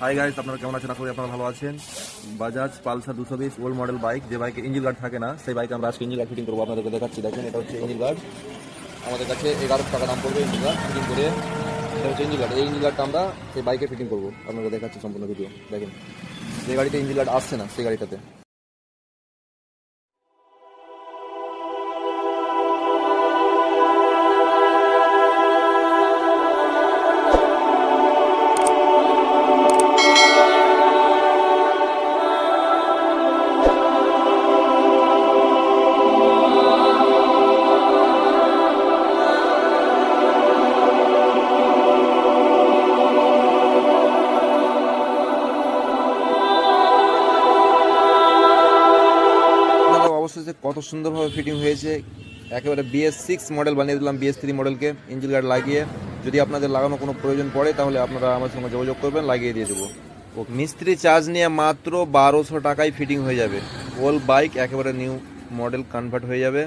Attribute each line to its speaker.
Speaker 1: Hi guys, আপনারা কেমন আছেন? আশা করি আপনারা ভালো আছেন। Bajaj Pulsar 220 old model bike, যে বাইকে ইঞ্জিন গার্ড থাকে না, সেই বাইকে আমরা আজকে ইঞ্জিন গার্ড ফিটিং করবো। আপনাদেরকে দেখাচ্ছি। দেখেন, এটা হচ্ছে ইঞ্জিন গার্ড। আমাদের কাছে 1100 টাকা দাম পড়বে ইঞ্জিন গার্ড ফিটিং করে। এটা হচ্ছে ইঞ্জিন গার্ড। এই ইঞ্জিন গার্ডটা আমরা সেই বাইকে ফিটিং করবো। আপনাদের দেখাচ্ছি সম্পূর্ণ ভিডিও। দেখেন, যে গাড়িতে ইঞ্জিন গার্ড আসছে না, সেই গাড়িটাতে। অবশ্যই কত সুন্দরভাবে ফিটিং হয়েছে। একেবারে BS6 মডেল বানিয়ে দিলাম BS3 মডেলকে ইঞ্জিন গার্ড লাগিয়ে। যদি আপনাদের লাগানো কোনো প্রয়োজন পড়ে তাহলে আপনারা আমার সঙ্গে যোগাযোগ করবেন, লাগিয়ে দিয়ে দেবো। ও মিস্ত্রি চার্জ নিয়ে মাত্র 1200 টাকায় ফিটিং হয়ে যাবে। ওল বাইক একেবারে নিউ মডেল কনভার্ট হয়ে যাবে।